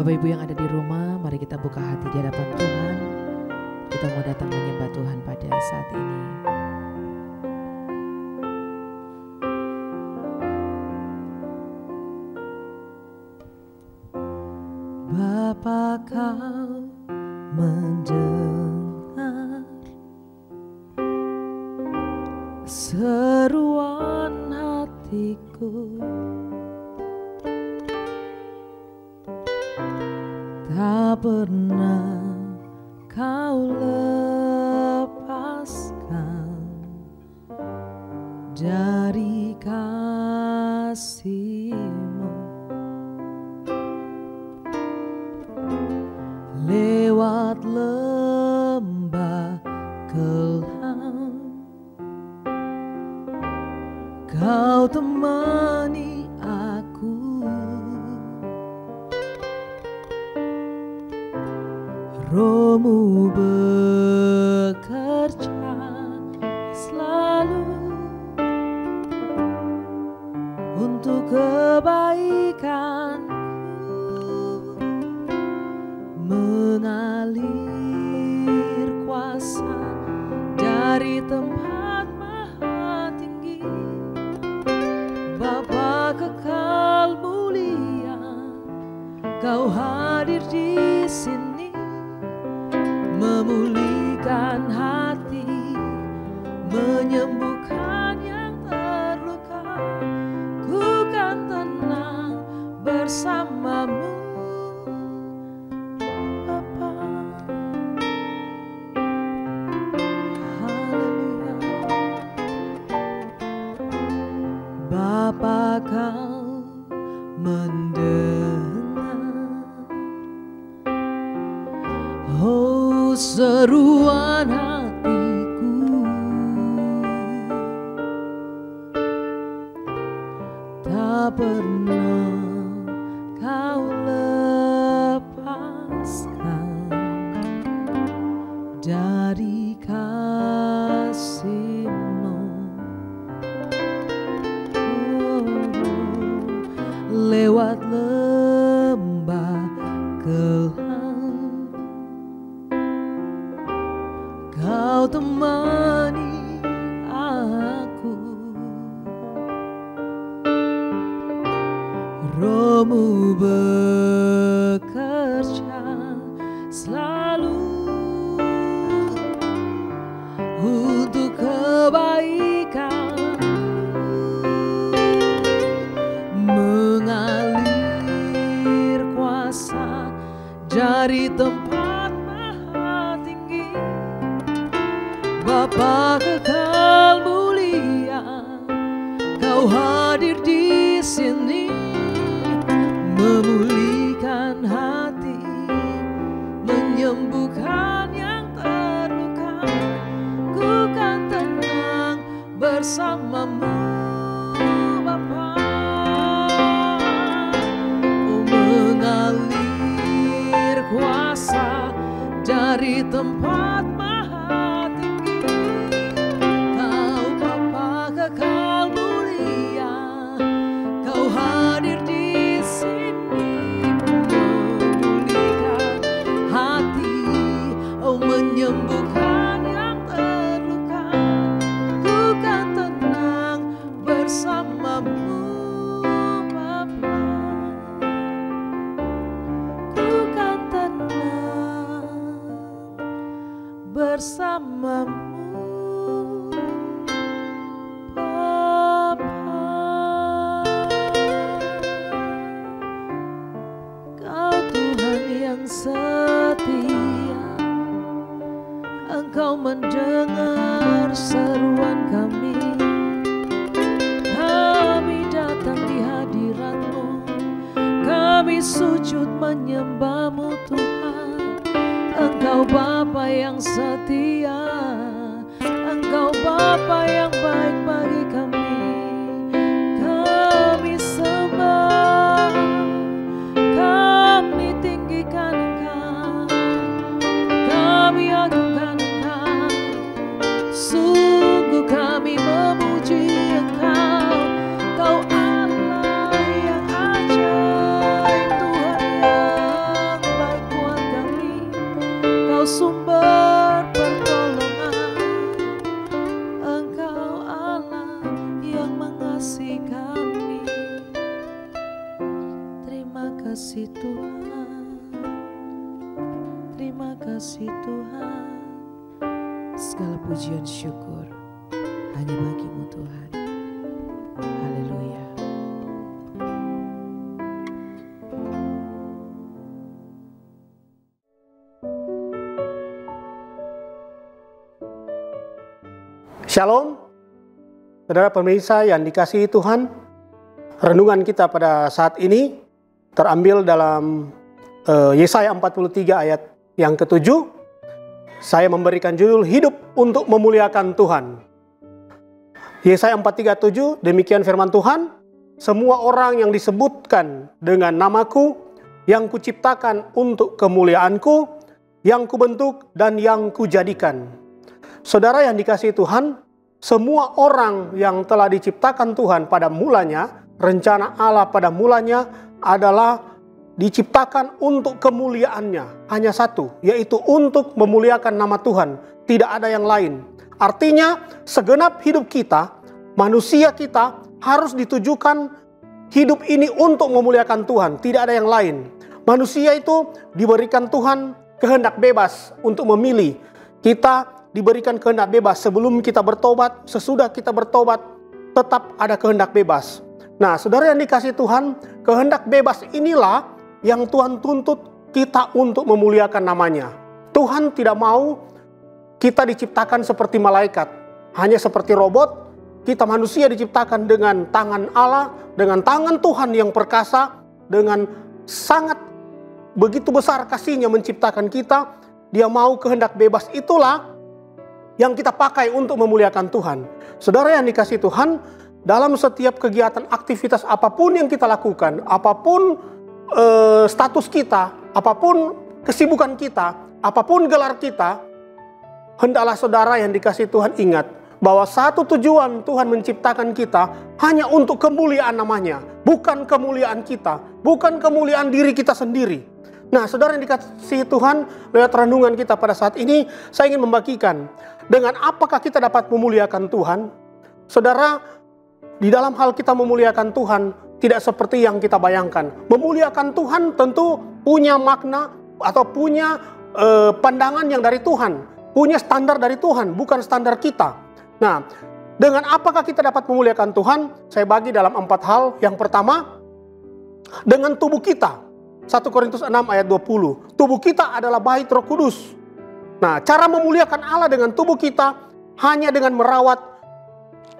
Bapak Ibu yang ada di rumah, mari kita buka hati di hadapan Tuhan. Kita mau datang menyembah Tuhan pada saat ini. Bapa, Kau mendengar seruan hatiku, tak pernah Kau lepaskan dari kasih-Mu. Lewat lembah kelam, Kau temani aku. Roh-Mu bekerja selalu untuk kebaikanku, mengalir kuasa dari tempat maha tinggi. Bapa kekal mulia, Kau hadir di sini, memulihkan hati, menyembuhkan yang terluka. Ku kan tenang bersama-Mu, Bapa. Haleluya. Bapa, Kau mendengar seruan hatiku, tak pernah Kau lepaskan dari kasih-Mu. Lewat lembah kelam, Kau temani aku. Roh-Mu bekerja selalu untuk kebaikan, mengalir kuasa dari tempat maha tinggi. Bapa kekal mulia, Kau hadir di sini, memulihkan hati, menyembuhkan yang terluka. Ku kan tenang bersama-Mu, Bapa. Oh, mengalir kuasa dari tempat maha tinggi. Kau Bapa kekal mulia, Kau hadir di sini, memulihkan hati, oh menyembuhkan yang terluka. Ku kan tenang bersama-Mu, Bapa. Ku kan tenang bersama-Mu, Bapa. Kau Tuhan yang setia, Engkau mendengar seruan kami. Kami datang di hadirat-Mu, kami sujud menyembah-Mu Tuhan. Engkau Bapa yang setia, Engkau Bapa yang baik bagi kami. Kami sembah, kami tinggikan Engkau, kami agungkan Engkau. Sungguh kami memuji Engkau, Kau Allah yang ajaib, Tuhan yang kasih Tuhan, segala pujian syukur hanya bagi-Mu Tuhan. Haleluya. Shalom, saudara pemirsa yang dikasihi Tuhan. Renungan kita pada saat ini terambil dalam Yesaya 43 ayat yang ke-7. Saya memberikan judul Hidup untuk Memuliakan Tuhan. Yesaya 43:7, demikian firman Tuhan, semua orang yang disebutkan dengan namaku, yang kuciptakan untuk kemuliaanku, yang kubentuk dan yang kujadikan. Saudara yang dikasihi Tuhan, semua orang yang telah diciptakan Tuhan pada mulanya, rencana Allah pada mulanya adalah diciptakan untuk kemuliaannya. Hanya satu, yaitu untuk memuliakan nama Tuhan. Tidak ada yang lain. Artinya, segenap hidup kita, manusia kita harus ditujukan hidup ini untuk memuliakan Tuhan. Tidak ada yang lain. Manusia itu diberikan Tuhan kehendak bebas untuk memilih. Kita diberikan kehendak bebas sebelum kita bertobat, sesudah kita bertobat, tetap ada kehendak bebas. Nah, saudara yang dikasihi Tuhan, kehendak bebas inilah yang Tuhan tuntut kita untuk memuliakan namanya. Tuhan tidak mau kita diciptakan seperti malaikat, hanya seperti robot. Kita manusia diciptakan dengan tangan Allah, dengan tangan Tuhan yang perkasa, dengan sangat begitu besar kasihnya menciptakan kita. Dia mau kehendak bebas itulah yang kita pakai untuk memuliakan Tuhan. Saudara yang dikasihi Tuhan, dalam setiap kegiatan aktivitas apapun yang kita lakukan, apapun status kita, apapun kesibukan kita, apapun gelar kita, hendaklah saudara yang dikasihi Tuhan ingat bahwa satu tujuan Tuhan menciptakan kita hanya untuk kemuliaan namanya, bukan kemuliaan kita, bukan kemuliaan diri kita sendiri. Nah, saudara yang dikasihi Tuhan, lewat renungan kita pada saat ini, saya ingin membagikan dengan apakah kita dapat memuliakan Tuhan. Saudara, di dalam hal kita memuliakan Tuhan, tidak seperti yang kita bayangkan. Memuliakan Tuhan tentu punya makna atau punya pandangan yang dari Tuhan, punya standar dari Tuhan, bukan standar kita. Nah, dengan apakah kita dapat memuliakan Tuhan? Saya bagi dalam 4 hal. Yang pertama, dengan tubuh kita. 1 Korintus 6 ayat 20. Tubuh kita adalah bait Roh Kudus. Nah, cara memuliakan Allah dengan tubuh kita hanya dengan merawat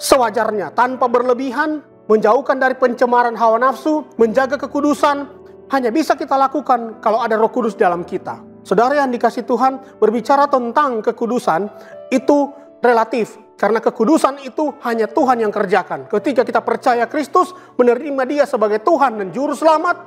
sewajarnya, tanpa berlebihan, menjauhkan dari pencemaran hawa nafsu, menjaga kekudusan. Hanya bisa kita lakukan kalau ada Roh Kudus dalam kita. Saudara yang dikasihi Tuhan, berbicara tentang kekudusan itu relatif. Karena kekudusan itu hanya Tuhan yang kerjakan. Ketika kita percaya Kristus, menerima Dia sebagai Tuhan dan Juru Selamat,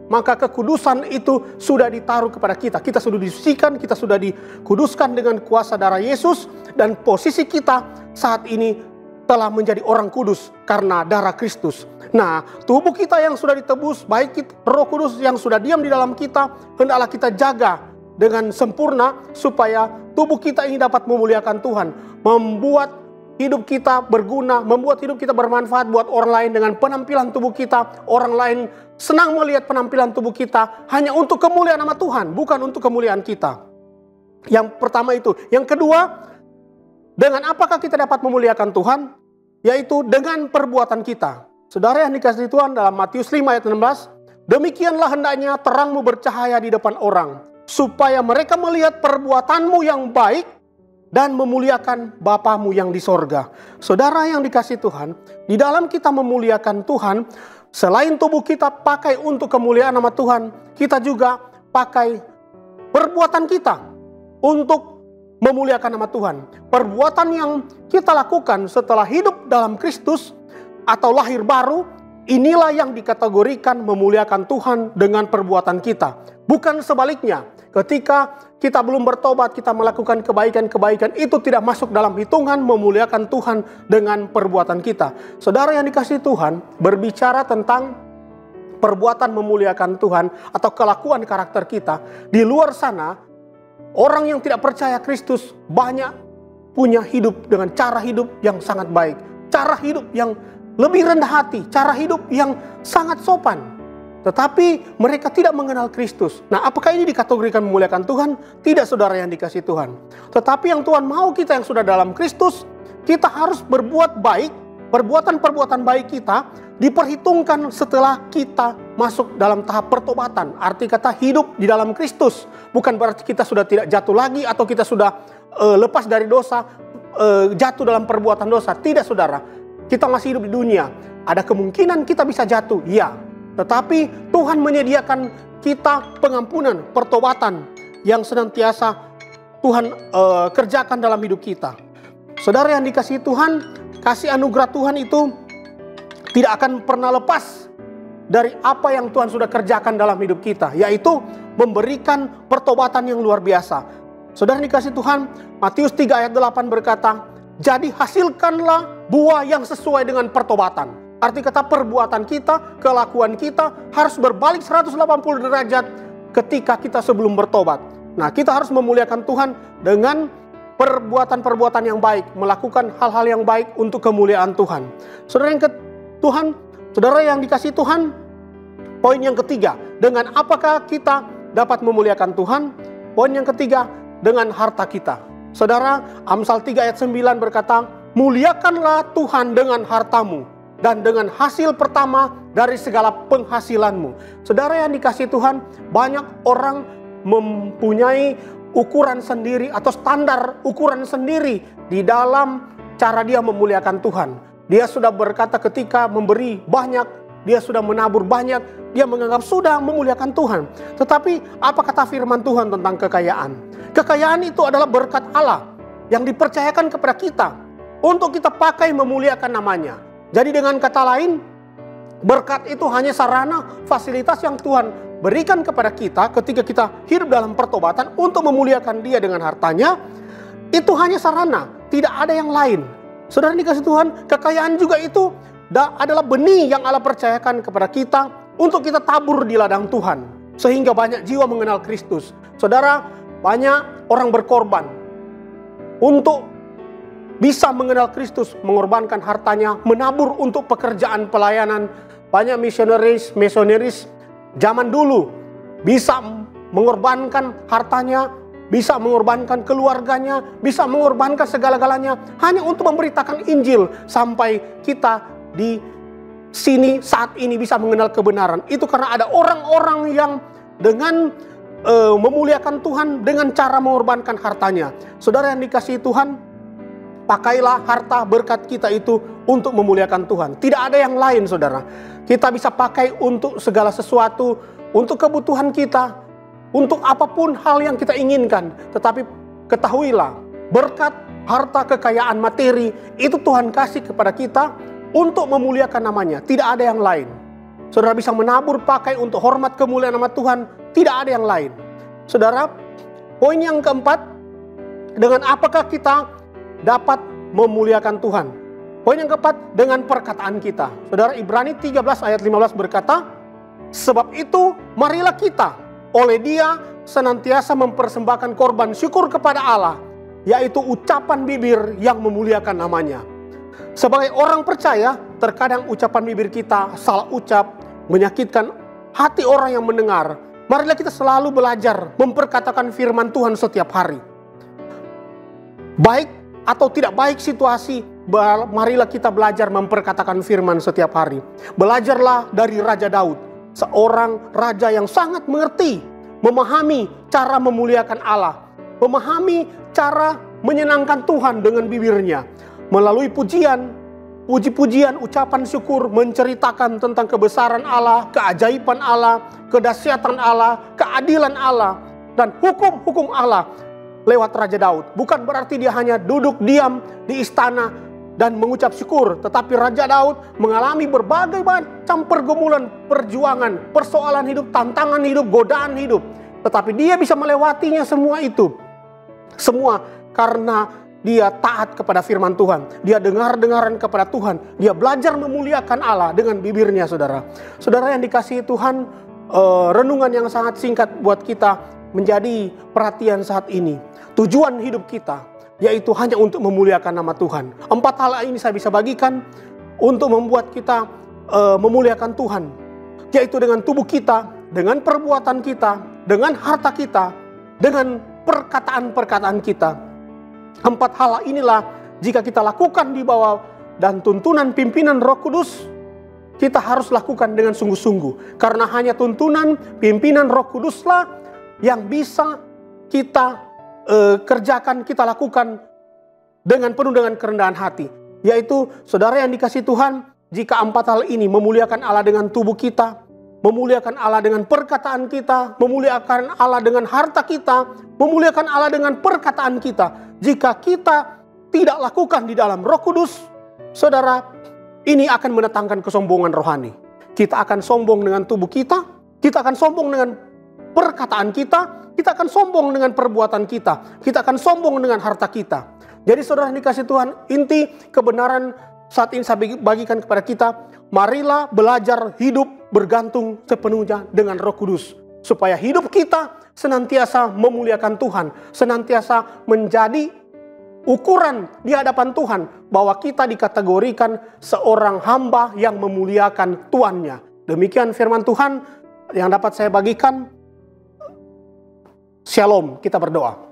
maka kekudusan itu sudah ditaruh kepada kita. Kita sudah disucikan, kita sudah dikuduskan dengan kuasa darah Yesus. Dan posisi kita saat ini telah menjadi orang kudus karena darah Kristus. Nah, tubuh kita yang sudah ditebus, baik Roh Kudus yang sudah diam di dalam kita, hendaklah kita jaga dengan sempurna supaya tubuh kita ini dapat memuliakan Tuhan. Membuat hidup kita berguna, membuat hidup kita bermanfaat buat orang lain dengan penampilan tubuh kita. Orang lain senang melihat penampilan tubuh kita hanya untuk kemuliaan nama Tuhan, bukan untuk kemuliaan kita. Yang pertama itu. Yang kedua, dengan apakah kita dapat memuliakan Tuhan? Yaitu dengan perbuatan kita. Saudara yang dikasihi Tuhan, dalam Matius 5 ayat 16, demikianlah hendaknya terangmu bercahaya di depan orang, supaya mereka melihat perbuatanmu yang baik dan memuliakan Bapamu yang di sorga. Saudara yang dikasihi Tuhan, di dalam kita memuliakan Tuhan, selain tubuh kita pakai untuk kemuliaan nama Tuhan, kita juga pakai perbuatan kita untuk memuliakan nama Tuhan. Perbuatan yang kita lakukan setelah hidup dalam Kristus atau lahir baru, inilah yang dikategorikan memuliakan Tuhan dengan perbuatan kita. Bukan sebaliknya. Ketika kita belum bertobat, kita melakukan kebaikan-kebaikan, itu tidak masuk dalam hitungan memuliakan Tuhan dengan perbuatan kita. Saudara yang dikasihi Tuhan, berbicara tentang perbuatan memuliakan Tuhan atau kelakuan karakter kita, di luar sana, orang yang tidak percaya Kristus banyak punya hidup dengan cara hidup yang sangat baik. Cara hidup yang lebih rendah hati, cara hidup yang sangat sopan. tetapi mereka tidak mengenal Kristus. Nah, apakah ini dikategorikan memuliakan Tuhan? Tidak, saudara yang dikasihi Tuhan. Tetapi yang Tuhan mau kita yang sudah dalam Kristus, kita harus berbuat baik. Perbuatan-perbuatan baik kita diperhitungkan setelah kita masuk dalam tahap pertobatan. Arti kata hidup di dalam Kristus. Bukan berarti kita sudah tidak jatuh lagi atau kita sudah lepas dari dosa, jatuh dalam perbuatan dosa. Tidak, saudara. Kita masih hidup di dunia. Ada kemungkinan kita bisa jatuh, ya. Tetapi Tuhan menyediakan kita pengampunan, pertobatan yang senantiasa Tuhan kerjakan dalam hidup kita. Saudara yang dikasihi Tuhan, kasih anugerah Tuhan itu tidak akan pernah lepas dari apa yang Tuhan sudah kerjakan dalam hidup kita, yaitu memberikan pertobatan yang luar biasa. Saudara dikasihi Tuhan, Matius 3 ayat 8 berkata, jadi hasilkanlah buah yang sesuai dengan pertobatan. Arti kata perbuatan kita, kelakuan kita harus berbalik 180 derajat ketika kita sebelum bertobat. Nah, kita harus memuliakan Tuhan dengan perbuatan-perbuatan yang baik, melakukan hal-hal yang baik untuk kemuliaan Tuhan. Saudara yang dikasihi Tuhan, poin yang ketiga, dengan apakah kita dapat memuliakan Tuhan? Poin yang ketiga, dengan harta kita. Saudara, Amsal 3 ayat 9 berkata, muliakanlah Tuhan dengan hartamu dan dengan hasil pertama dari segala penghasilanmu. Saudara yang dikasihi Tuhan, banyak orang mempunyai ukuran sendiri atau standar ukuran sendiri di dalam cara dia memuliakan Tuhan. Dia sudah berkata ketika memberi banyak, dia sudah menabur banyak, dia menganggap sudah memuliakan Tuhan. Tetapi apa kata firman Tuhan tentang kekayaan? Kekayaan itu adalah berkat Allah yang dipercayakan kepada kita untuk kita pakai memuliakan namanya. Jadi dengan kata lain, berkat itu hanya sarana, fasilitas yang Tuhan berikan kepada kita ketika kita hidup dalam pertobatan untuk memuliakan Dia dengan hartanya. Itu hanya sarana, tidak ada yang lain. Saudara dikasihi Tuhan, kekayaan juga itu adalah benih yang Allah percayakan kepada kita untuk kita tabur di ladang Tuhan, sehingga banyak jiwa mengenal Kristus. Saudara, banyak orang berkorban untuk bisa mengenal Kristus, mengorbankan hartanya, menabur untuk pekerjaan pelayanan. Banyak misionaris zaman dulu bisa mengorbankan hartanya, bisa mengorbankan keluarganya, bisa mengorbankan segala-galanya hanya untuk memberitakan Injil sampai kita di sini saat ini bisa mengenal kebenaran. Itu karena ada orang-orang yang dengan memuliakan Tuhan dengan cara mengorbankan hartanya. Saudara yang dikasihi Tuhan, pakailah harta berkat kita itu untuk memuliakan Tuhan. Tidak ada yang lain, saudara. Kita bisa pakai untuk segala sesuatu, untuk kebutuhan kita, untuk apapun hal yang kita inginkan. Tetapi ketahuilah, berkat, harta, kekayaan, materi, itu Tuhan kasih kepada kita untuk memuliakan namanya. Tidak ada yang lain. Saudara bisa menabur, pakai untuk hormat kemuliaan nama Tuhan. Tidak ada yang lain. Saudara, poin yang keempat, dengan apakah kita dapat memuliakan Tuhan? Poin yang keempat, dengan perkataan kita. Saudara, Ibrani 13 ayat 15 berkata, sebab itu marilah kita oleh Dia senantiasa mempersembahkan korban syukur kepada Allah, yaitu ucapan bibir yang memuliakan namanya. Sebagai orang percaya, terkadang ucapan bibir kita salah ucap, menyakitkan hati orang yang mendengar. Marilah kita selalu belajar memperkatakan firman Tuhan setiap hari. Baik atau tidak baik situasi, marilah kita belajar memperkatakan firman setiap hari. Belajarlah dari Raja Daud, seorang raja yang sangat mengerti, memahami cara memuliakan Allah, memahami cara menyenangkan Tuhan dengan bibirnya. Melalui puji-pujian, ucapan syukur, menceritakan tentang kebesaran Allah, keajaiban Allah, kedahsyatan Allah, keadilan Allah, dan hukum-hukum Allah lewat Raja Daud. Bukan berarti dia hanya duduk diam di istana dan mengucap syukur, tetapi Raja Daud mengalami berbagai macam pergumulan, perjuangan, persoalan hidup, tantangan hidup, godaan hidup. Tetapi dia bisa melewatinya semua itu. Semua karena dia taat kepada firman Tuhan. Dia dengar-dengaran kepada Tuhan. Dia belajar memuliakan Allah dengan bibirnya, saudara. Saudara yang dikasihi Tuhan, renungan yang sangat singkat buat kita menjadi perhatian saat ini. Tujuan hidup kita yaitu hanya untuk memuliakan nama Tuhan. 4 hal ini saya bisa bagikan untuk membuat kita memuliakan Tuhan. yaitu dengan tubuh kita, dengan perbuatan kita, dengan harta kita, dengan perkataan-perkataan kita. 4 hal inilah jika kita lakukan di bawah dan tuntunan pimpinan Roh Kudus, kita harus lakukan dengan sungguh-sungguh. Karena hanya tuntunan pimpinan Roh Kuduslah yang bisa kita kerjakan, kita lakukan dengan penuh dengan kerendahan hati. Yaitu saudara yang dikasihi Tuhan, jika 4 hal ini memuliakan Allah dengan tubuh kita, memuliakan Allah dengan perkataan kita, memuliakan Allah dengan harta kita, memuliakan Allah dengan perkataan kita. Jika kita tidak lakukan di dalam Roh Kudus, saudara, ini akan mendatangkan kesombongan rohani. Kita akan sombong dengan tubuh kita akan sombong dengan perkataan kita akan sombong dengan perbuatan kita akan sombong dengan harta kita. Jadi saudara dikasih Tuhan, inti kebenaran saat ini saya bagikan kepada kita, marilah belajar hidup bergantung sepenuhnya dengan Roh Kudus. Supaya hidup kita senantiasa memuliakan Tuhan, senantiasa menjadi ukuran di hadapan Tuhan bahwa kita dikategorikan seorang hamba yang memuliakan tuannya. Demikian firman Tuhan yang dapat saya bagikan. Shalom, kita berdoa.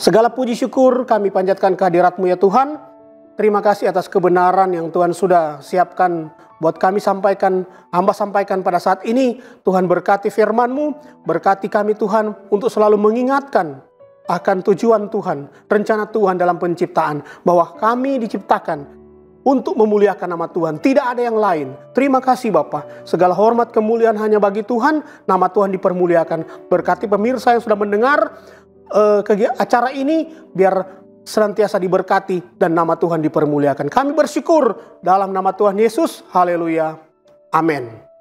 Segala puji syukur kami panjatkan kehadirat-Mu ya Tuhan. Terima kasih atas kebenaran yang Tuhan sudah siapkan buat kami sampaikan, hamba sampaikan pada saat ini. Tuhan berkati firman-Mu, berkati kami Tuhan untuk selalu mengingatkan akan tujuan Tuhan, rencana Tuhan dalam penciptaan, bahwa kami diciptakan untuk memuliakan nama Tuhan, tidak ada yang lain. Terima kasih Bapa, segala hormat kemuliaan hanya bagi Tuhan, nama Tuhan dipermuliakan. Berkati pemirsa yang sudah mendengar acara ini, biar senantiasa diberkati dan nama Tuhan dipermuliakan. Kami bersyukur dalam nama Tuhan Yesus, haleluya, amin.